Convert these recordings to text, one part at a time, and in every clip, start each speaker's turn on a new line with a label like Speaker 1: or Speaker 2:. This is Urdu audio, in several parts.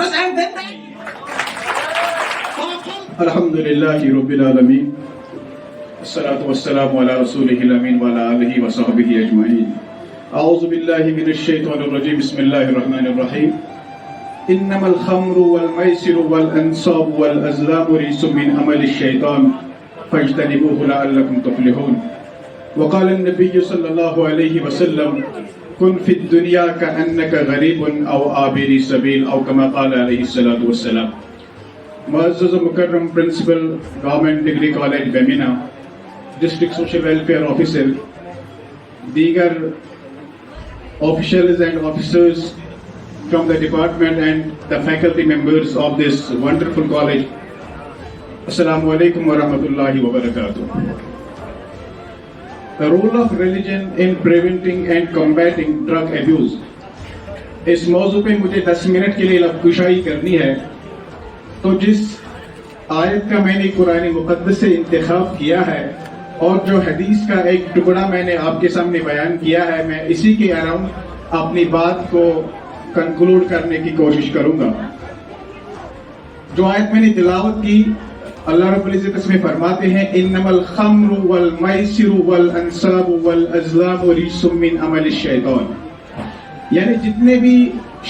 Speaker 1: citrus and then they
Speaker 2: الحمد لله رب العالمين والصلاة والسلام على رسوله الأمين وعلى آله وصحبه أجمعين. أعوذ بالله من الشيطان الرجيم. بسم الله الرحمن الرحيم. إنما الخمر والميسر والأنصاب والأزلام رجس من عمل الشيطان فاجتنبوه لعلكم تفلحون. وقال النبي صلى الله عليه وسلم كن في الدنيا كأنك غريب أو عابر سبيل أو كما قال عليه الصلاة والسلام. معزز مکرم principal government degree college Bemina, district social welfare officer, دیگر officials and officers from the department and the faculty members of this wonderful college, السلام علیکم ورحمۃ اللہ وبرکاتہ. The role of religion in preventing and combating drug abuse. اس موضوع پہ مجھے 10 منٹ کے لیے لب کشائی کرنی ہے. تو جس آیت کا میں نے قرآن مقدس سے انتخاب کیا ہے اور جو حدیث کا ایک ٹکڑا میں نے آپ کے سامنے بیان کیا ہے، میں اسی کے اراؤنڈ اپنی بات کو کنکلوڈ کرنے کی کوشش کروں گا. جو آیت میں نے تلاوت کی، اللہ رب العزت اس میں فرماتے ہیں انما الخمر والمیسر والانصاب والازلام رجس من عمل الشیطان. یعنی جتنے بھی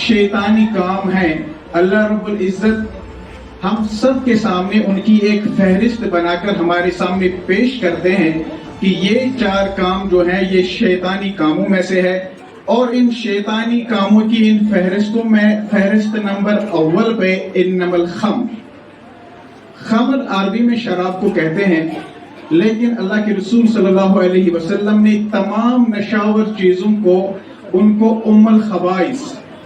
Speaker 2: شیطانی کام ہیں، اللہ رب العزت ہم سب کے سامنے ان کی ایک فہرست بنا کر ہمارے سامنے پیش کرتے ہیں کہ یہ 4 کام جو ہیں یہ شیطانی کاموں میں سے ہے. اور ان شیطانی کاموں کی ان فہرستوں میں فہرست نمبر اول پہ انما الخمر. خمر عربی میں شراب کو کہتے ہیں، لیکن اللہ کے رسول صلی اللہ علیہ وسلم نے تمام نشاور چیزوں کو ان کو ام الخبائث،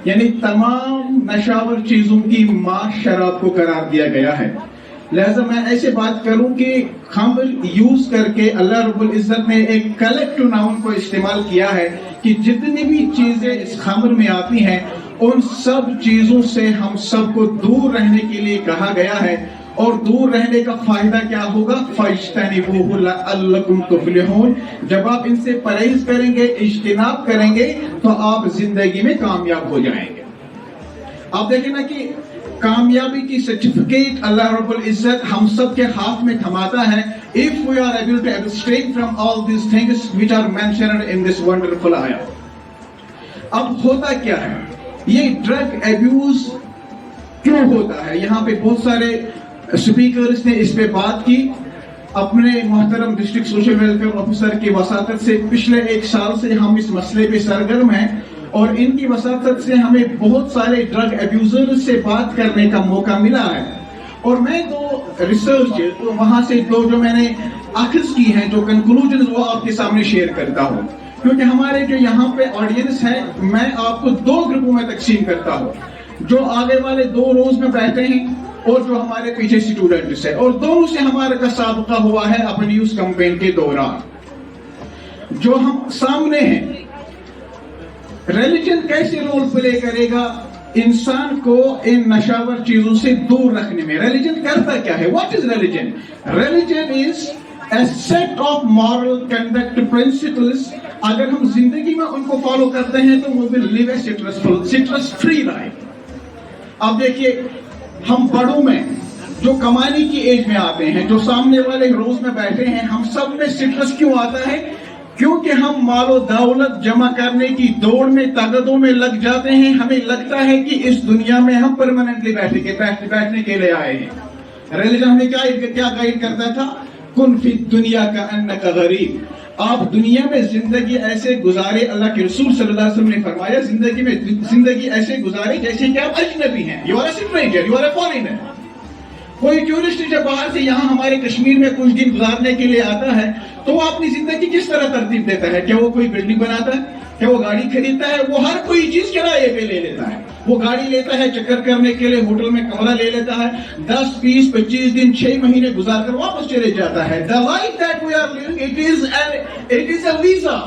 Speaker 2: یعنی تمام نشاور چیزوں کی ماں شراب کو قرار دیا گیا ہے. لہذا میں ایسے بات کروں کہ خمر یوز کر کے اللہ رب العزت نے ایک کلیکٹیو ناؤن کو استعمال کیا ہے کہ جتنی بھی چیزیں اس خمر میں آتی ہیں ان سب چیزوں سے ہم سب کو دور رہنے کے لیے کہا گیا ہے. اور دور رہنے کا فائدہ کیا ہوگا؟ فَاجْتَنِبُوهُ لَعَلَّكُمْ تُفْلِحُونَ. جب آپ ان سے پرہیز کریں گے، اجتناب کریں گے، تو آپ زندگی میں کامیاب ہو جائیں گے. آپ دیکھیں نا کہ کامیابی کی سرٹیفکیٹ اللہ رب العزت ہم سب کے ہاتھ میں تھماتا ہے. if we are able to abstain from all these things which are mentioned in this wonderful ayah. اب ہوتا کیا ہے؟ یہ ڈرگ ایبیوز کیوں ہوتا ہے؟ یہاں پہ بہت سارے اسپیکرز نے اس پہ بات کی. اپنے محترم ڈسٹرکٹ سوشل ویلفیئر آفیسر کی وساطت سے پچھلے 1 سال سے ہم اس مسئلے پہ سرگرم ہیں اور ان کی وساطت سے ہمیں بہت سارے ڈرگ ایبیوزرز سے بات کرنے کا موقع ملا ہے. اور میں 2 ریسرچ وہاں سے 2 جو میں نے اخذ کی ہیں، جو کنکلوژنز، وہ آپ کے سامنے شیئر کرتا ہوں. کیونکہ ہمارے جو یہاں پہ آڈینس ہے، میں آپ کو 2 گروپوں میں تقسیم کرتا ہوں. جو آگے والے 2 روز میں بیٹھے ہیں اور جو ہمارے پیچھے اسٹوڈنٹس ہیں، اور دونوں سے ہمارا کا سابقہ ہوا ہے اپنی نیوز کمپین کے دوران. جو ہم سامنے ہیں، ریلیجن کیسے رول پلے کرے گا انسان کو ان نشاور چیزوں سے دور رکھنے میں؟ ریلیجن کرتا کیا ہے؟ What is religion? Religion is a set of moral conduct principles. اگر ہم زندگی میں ان کو فالو کرتے ہیں تو we will live a citrus free life. اب دیکھیے، ہم بڑوں میں جو کمانے کی ایج میں آتے ہیں، جو سامنے والے روز میں بیٹھے ہیں، ہم سب میں سٹرس کیوں آتا ہے؟ کیونکہ ہم مال و دولت جمع کرنے کی دوڑ میں، تگدوں میں لگ جاتے ہیں. ہمیں لگتا ہے کہ اس دنیا میں ہم پرماننٹلی بیٹھنے کے لیے آئے ہیں. ریلیجن ہمیں کیا گائیڈ کرتا تھا؟ کن فی الدنیا کأنک غریب. آپ دنیا میں زندگی ایسے گزارے، اللہ کے رسول صلی اللہ علیہ وسلم نے فرمایا زندگی ایسے گزارے جیسے کہ آپ اجنبی ہیں. You are a stranger, you are a foreigner. کوئی ٹورسٹ جب باہر سے یہاں ہمارے کشمیر میں کچھ دن گزارنے کے لیے آتا ہے تو وہ اپنی زندگی کس طرح ترتیب دیتا ہے؟ کیا وہ کوئی بلڈنگ بناتا ہے؟ کیا وہ گاڑی خریدتا ہے؟ وہ ہر کوئی چیز کرائے پہ لے لیتا ہے. وہ گاڑی لیتا ہے چکر کرنے کے لیے، ہوٹل میں کمرہ لے لیتا ہے، 10 20 25 دن 6 مہینے گزار کر واپس چلے جاتا ہے. The life that we are living, it is a visa.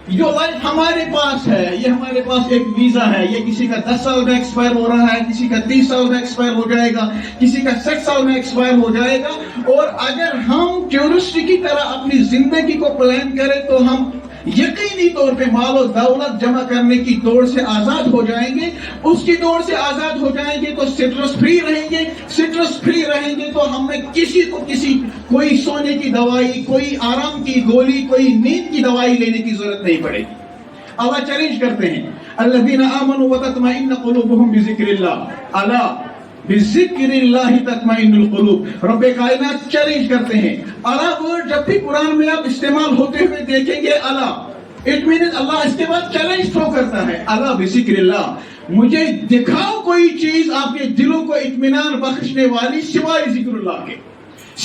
Speaker 2: جو لائف ہمارے پاس ہے، یہ ہمارے پاس ایک ویزا ہے. یہ کسی کا 10 سال میں ایکسپائر ہو رہا ہے، کسی کا 30 سال میں ایکسپائر ہو جائے گا، کسی کا 60 سال میں ایکسپائر ہو جائے گا. اور اگر ہم ٹورسٹ کی طرح اپنی زندگی کو پلان کریں تو ہم یقینی طور پہ مال و دولت جمع کرنے کی دوڑ سے آزاد ہو جائیں گے. اس کی دوڑ سے آزاد ہو جائیں گے تو سٹرس فری رہیں گے. سٹرس فری رہیں گے تو ہمیں کسی کو کوئی سونے کی دوائی, کوئی آرام کی گولی, کوئی نیند کی دوائی لینے کی ضرورت نہیں پڑے گی. اللہ چیلنج کرتے ہیں, الذین آمنوا وتطمئن قلوبهم بذکر اللہ الا بذکر اللہ تطمئن القلوب. رب کائنات چیلنج کرتے ہیں. الا ورڈ جب بھی قرآن میں آپ استعمال ہوتے ہوئے دیکھیں گے, الا اٹ مینز اللہ اس کے بعد چیلنج تھرو کرتا ہے. الا بذکر اللہ, مجھے دکھاؤ کوئی چیز آپ کے دلوں کو اطمینان بخشنے والی سوائے ذکر اللہ کے,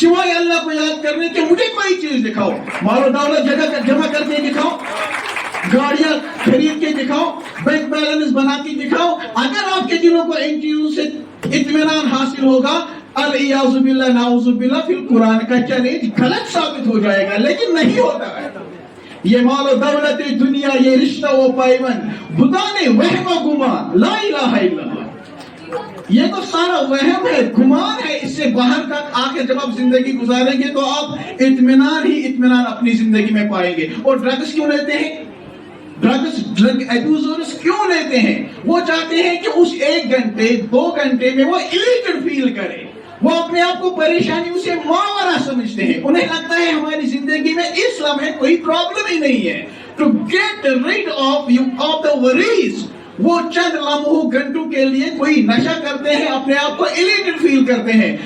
Speaker 2: سوائے اللہ کو یاد کرنے کے مجھے کوئی چیز دکھاؤ. مال و دولت جمع کر کے دکھاؤ, گاڑیاں خرید کے دکھاؤ, بینک بیلنس بنا کے دکھاؤ. اگر آپ کے دلوں کو ان چیزوں سے اطمینان حاصل ہوگا, الیاذ باللہ نعوذ باللہ, پھر قرآن کا چیلنج غلط ثابت ہو جائے گا. لیکن نہیں ہوتا ہے. یہ مال و دولت دنیا, یہ رشتہ و پیوند, بتانے وہم و گمان, لا الہ الا اللہ, یہ تو سارا وہم ہے, گمان ہے. اس سے باہر کا آ کے جب آپ زندگی گزاریں گے تو آپ اطمینان ہی اطمینان اپنی زندگی میں پائیں گے. اور ڈرگس کیوں لیتے ہیں؟ ڈرگ ایبیوزرز کیوں لیتے ہیں؟ وہ چاہتے ہیں کہ اس 1 گھنٹے 2 گھنٹے میں وہ ایلیٹڈ فیل کرے. وہ اپنے آپ کو پریشانیوں سے ماورا سمجھتے ہیں. انہیں لگتا ہے ہماری زندگی میں اس لمحے کوئی پرابلم ہی نہیں ہے. To get rid of the worries, وہ چند لمحوں گھنٹوں کے لیے کوئی نشہ کرتے ہیں, اپنے آپ کو ایلیٹڈ فیل کرتے ہیں.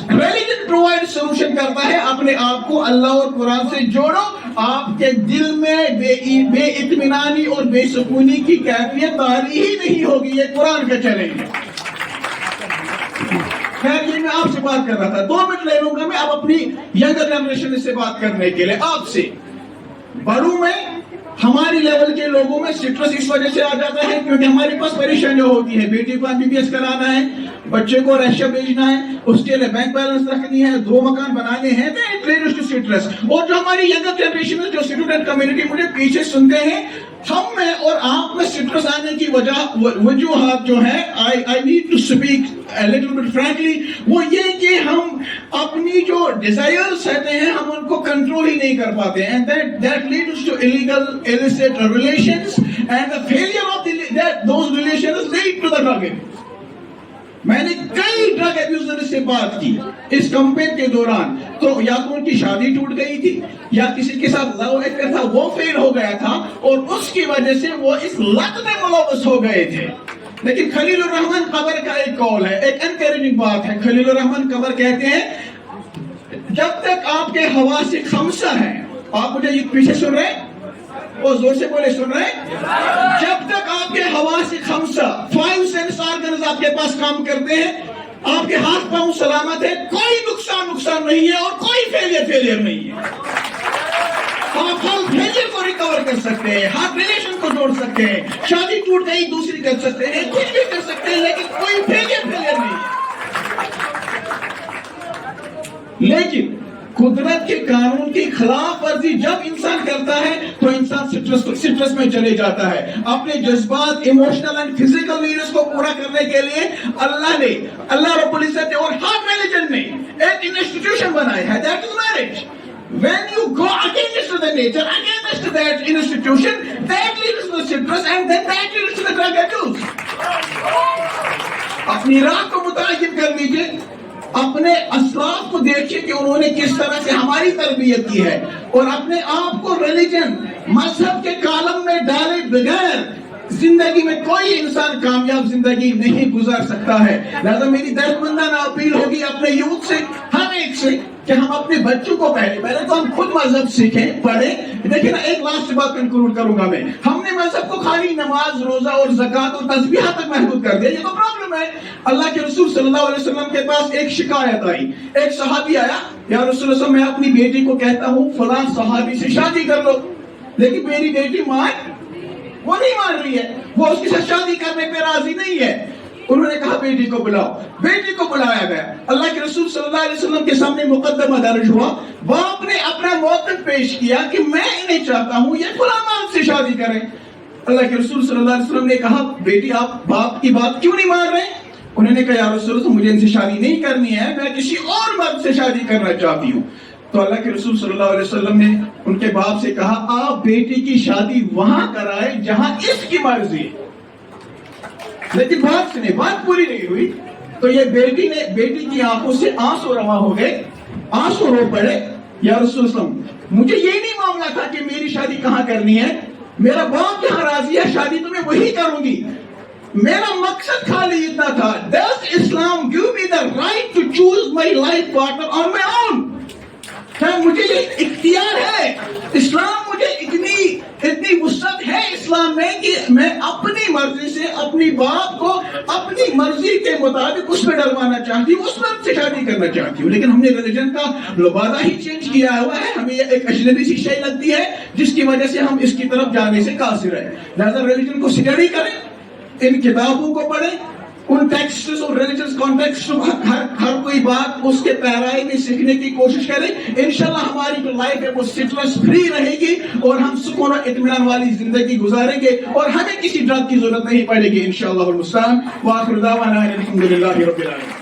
Speaker 2: ریلیجن پرووائڈ سولوشن کرتا ہے, اپنے آپ کو اللہ اور قرآن سے جوڑو, آپ کے دل میں بے اطمینانی اور بے سکونی کی کیفیت تاری ہی نہیں ہوگی. یہ قرآن کا چیلنج ہے. خیر, یہ میں آپ سے بات کر رہا تھا. 2 منٹ لے لوں گا میں اب اپنی ینگر جنریشن سے بات کرنے کے لیے. آپ سے بڑوں میں, ہماری لیول کے لوگوں میں سٹرس اس وجہ سے آ جاتا ہے کیونکہ ہمارے پاس پریشانیاں ہوتی ہیں. بیٹی کو MBBS کرانا ہے, بچے کو رشیا بھیجنا ہے, اس کے لیے بینک بیلنس رکھنی ہے, 2 مکان بنانے ہیں, تو اٹ لیڈز ٹو سٹرس. اور جو ہماری ینگر جنریشن ہے, جو اسٹوڈنٹ کمیونٹی مجھے پیچھے سنتے ہیں, ہم میں اور آپ میں سٹرس آنے کی وجوہات جو ہیں, I need to speak a little bit frankly, وہ یہ کہ ہم اپنی جو ڈیزائرز رہتے ہیں ہم ان کو کنٹرول ہی نہیں کر پاتے ہیں. And that leads to illegal illicit relations, and the failure of those relations lead to the drug abuse. میں نے کئی ڈرگ ایبیوزر سے بات کی اس کمپین کے دوران, تو یا تو ان کی شادی ٹوٹ گئی تھی, یا کسی کے ساتھ لو افیئر تھا, وہ فیل ہو گیا تھا, اور اس کی وجہ سے وہ اس لت میں ملوث ہو گئے تھے. لیکن خلیل الرحمن قبر کا ایک قول ہے, ایک انکریجنگ بات ہے. خلیل الرحمن قبر کہتے ہیں, جب تک آپ کے حواس خمسہ ہیں, آپ مجھے یہ پیچھے سن رہے ہیں, اور زور سے بولے, سن رہے ہیں, جب تک آپ کے حواس خمسہ 5 سینس آرگنز آپ کے پاس کام کرتے ہیں, آپ کے ہاتھ پاؤں سلامت ہے, کوئی نقصان نہیں ہے, اور کوئی فیلئر نہیں ہے. آپ ہر فیلئر کو ریکور کر سکتے ہیں, ہر ریلیشن کو جوڑ سکتے ہیں, شادی ٹوٹ گئی دوسری کر سکتے ہیں, کچھ بھی کر سکتے ہیں, لیکن کوئی فیلئر نہیں ہے. لیکن قدرت کے قانون کی خلاف ورزی جب انسان کرتا ہے تو انسان سٹرس میں چلے جاتا ہے. اپنے جذبات, ایموشنل اینڈ فزیکل نیڈز کو پورا کرنے کے لیے اللہ رب العزت نے اور ہر ریلیجن نے ایک انسٹیٹیوشن بنایا ہے, that is marriage. When you go against the nature, against that institution, that leads to the stress, and then that leads to the drug abuse. اپنی راہ کو متعین کر لیجئے, اپنے اسلاف کو دیکھیے کہ انہوں نے کس طرح سے ہماری تربیت کی ہے, اور اپنے آپ کو ریلیجن, مذہب کے کالم میں ڈالے بغیر زندگی میں کوئی انسان کامیاب زندگی نہیں گزار سکتا ہے. لہذا میری دردمندانہ اپیل ہوگی اپنے یوتھ سے, ہر ایک سے, کہ ہم اپنے بچوں کو پہلے تو ہم خود مذہب سیکھیں, پڑھیں. دیکھیں نا, ایک لاسٹ بات کنکلوڈ کروں گا میں. ہم نے مذہب کو خالی نماز, روزہ اور زکوٰۃ اور تسبیحات تک محدود کر دیا. یہ تو پرابلم ہے. اللہ کے رسول صلی اللہ علیہ وسلم کے پاس ایک شکایت آئی. ایک صحابی آیا, یا رسول اللہ میں اپنی بیٹی کو کہتا ہوں فلاں صحابی سے شادی کر لو, لیکن میری بیٹی وہ نہیں مان رہی ہے, وہ اس کے ساتھ شادی کرنے پہ راضی نہیں ہے. انہوں نے کہا بیٹی کو بلاؤ. بیٹی کو بلایا گیا. اللہ کے رسول صلی اللہ علیہ وسلم کے سامنے مقدمہ درج ہوا. باپ نے اپنا موقف پیش کیا کہ میں انہیں چاہتا ہوں یہ فلاں مرد سے شادی کریں. اللہ کے رسول صلی اللہ علیہ وسلم نے کہا بیٹی آپ باپ کی بات کیوں نہیں مان رہے؟ انہوں نے کہا یا رسول اللہ مجھے ان سے شادی نہیں کرنی ہے, میں کسی اور مرد سے شادی کرنا چاہتی ہوں. تو اللہ کے رسول صلی اللہ علیہ وسلم نے ان کے باپ سے کہا آپ بیٹی کی شادی وہاں کرائے جہاں اس کی مرضی ہے، لیکن بات پوری نہیں ہوئی. تو یہ بیٹی کی آنکھوں سے آنسو رواں ہو گئے، آنسو رو پڑے. یا رسول اللہ مجھے یہ نہیں معاملہ تھا کہ میری شادی کہاں کرنی ہے، میرا باپ جہاں راضی ہے شادی تو میں وہی کروں گی. میرا مقصد خالی اتنا تھا does Islam give me the right to choose my life partner on my own؟ کیا مجھے یہ اختیار ہے؟ اسلام مجھے اتنی وسعت ہے اسلام میں کہ میں اپنی مرضی سے اپنی باپ کو اپنی مرضی کے مطابق اس میں ڈلوانا چاہتی ہوں، اس وقت سے شادی کرنا چاہتی ہوں. لیکن ہم نے ریلیجن کا لبادہ ہی چینج کیا ہوا ہے، ہمیں یہ ایک اجنبی سی شے لگتی ہے جس کی وجہ سے ہم اس کی طرف جانے سے قاصر ہیں. لہذا ریلیجن کو اسٹڈی کریں، ان کتابوں کو پڑھیں، ان ٹیکسٹس اور ریلیجس کانٹیکسٹ ہر کوئی بات اس کے پیرائی میں سیکھنے کی کوشش کریں. انشاءاللہ ہماری جو لائف ہے وہ سٹرس فری رہے گی اور ہم سکون و اطمینان والی زندگی گزاریں گے اور ہمیں کسی ڈرگ کی ضرورت نہیں پڑے گی انشاءاللہ المستعان. وآخر دعوانا الحمدللہ رب العالمین.